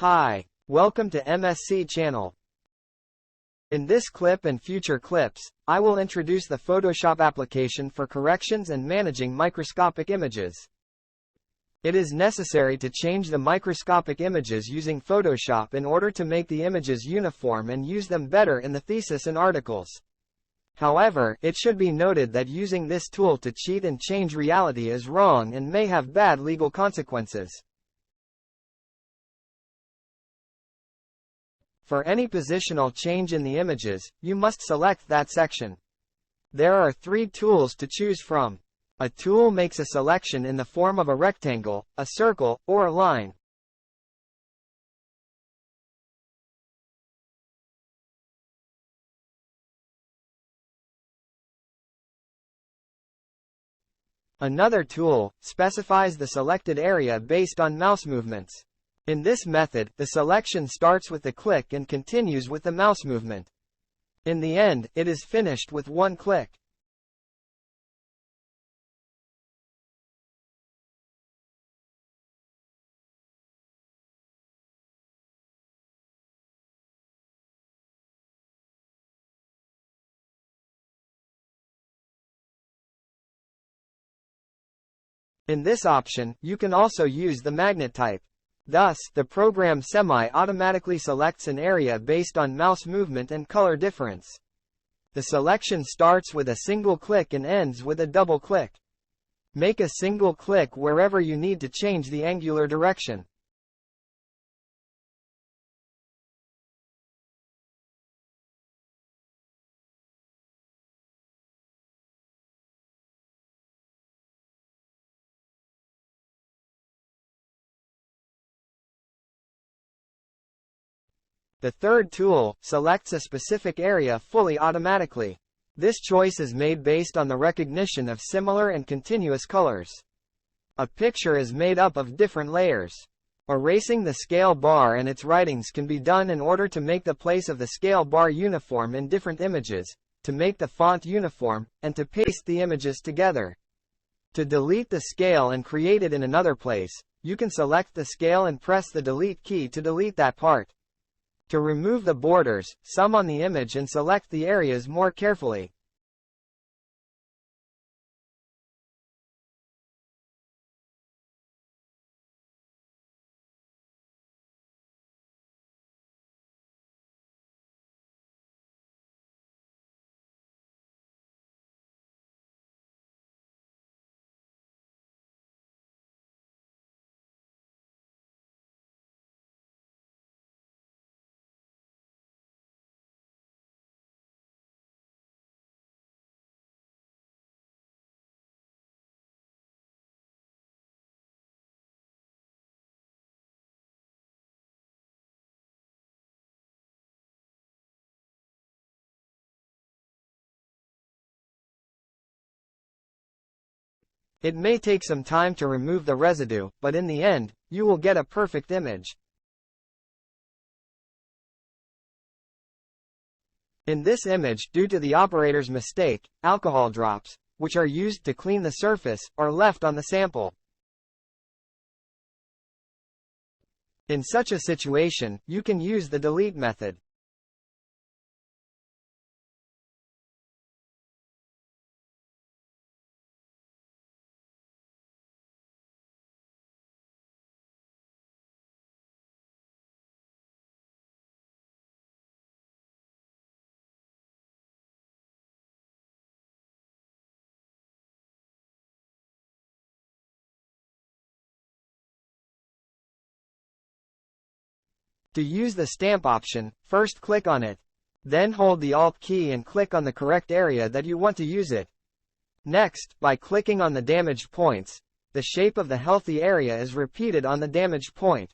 Hi, welcome to MSC channel. In this clip and future clips, I will introduce the Photoshop application for corrections and managing microscopic images. It is necessary to change the microscopic images using Photoshop in order to make the images uniform and use them better in the thesis and articles. However, it should be noted that using this tool to cheat and change reality is wrong and may have bad legal consequences. For any positional change in the images, you must select that section. There are 3 tools to choose from. A tool makes a selection in the form of a rectangle, a circle, or a line. Another tool specifies the selected area based on mouse movements. In this method, the selection starts with the click and continues with the mouse movement. In the end, it is finished with one click. In this option, you can also use the magnet type. Thus, the program semi-automatically selects an area based on mouse movement and color difference. The selection starts with a single click and ends with a double click. Make a single click wherever you need to change the angular direction. The third tool selects a specific area fully automatically. This choice is made based on the recognition of similar and continuous colors. A picture is made up of different layers. Erasing the scale bar and its writings can be done in order to make the place of the scale bar uniform in different images, to make the font uniform, and to paste the images together. To delete the scale and create it in another place, you can select the scale and press the delete key to delete that part. To remove the borders, sum on the image and select the areas more carefully. It may take some time to remove the residue, but in the end, you will get a perfect image. In this image, due to the operator's mistake, alcohol drops, which are used to clean the surface, are left on the sample. In such a situation, you can use the delete method. To use the stamp option, first click on it. Then hold the Alt key and click on the correct area that you want to use it. Next, by clicking on the damaged points, the shape of the healthy area is repeated on the damaged point.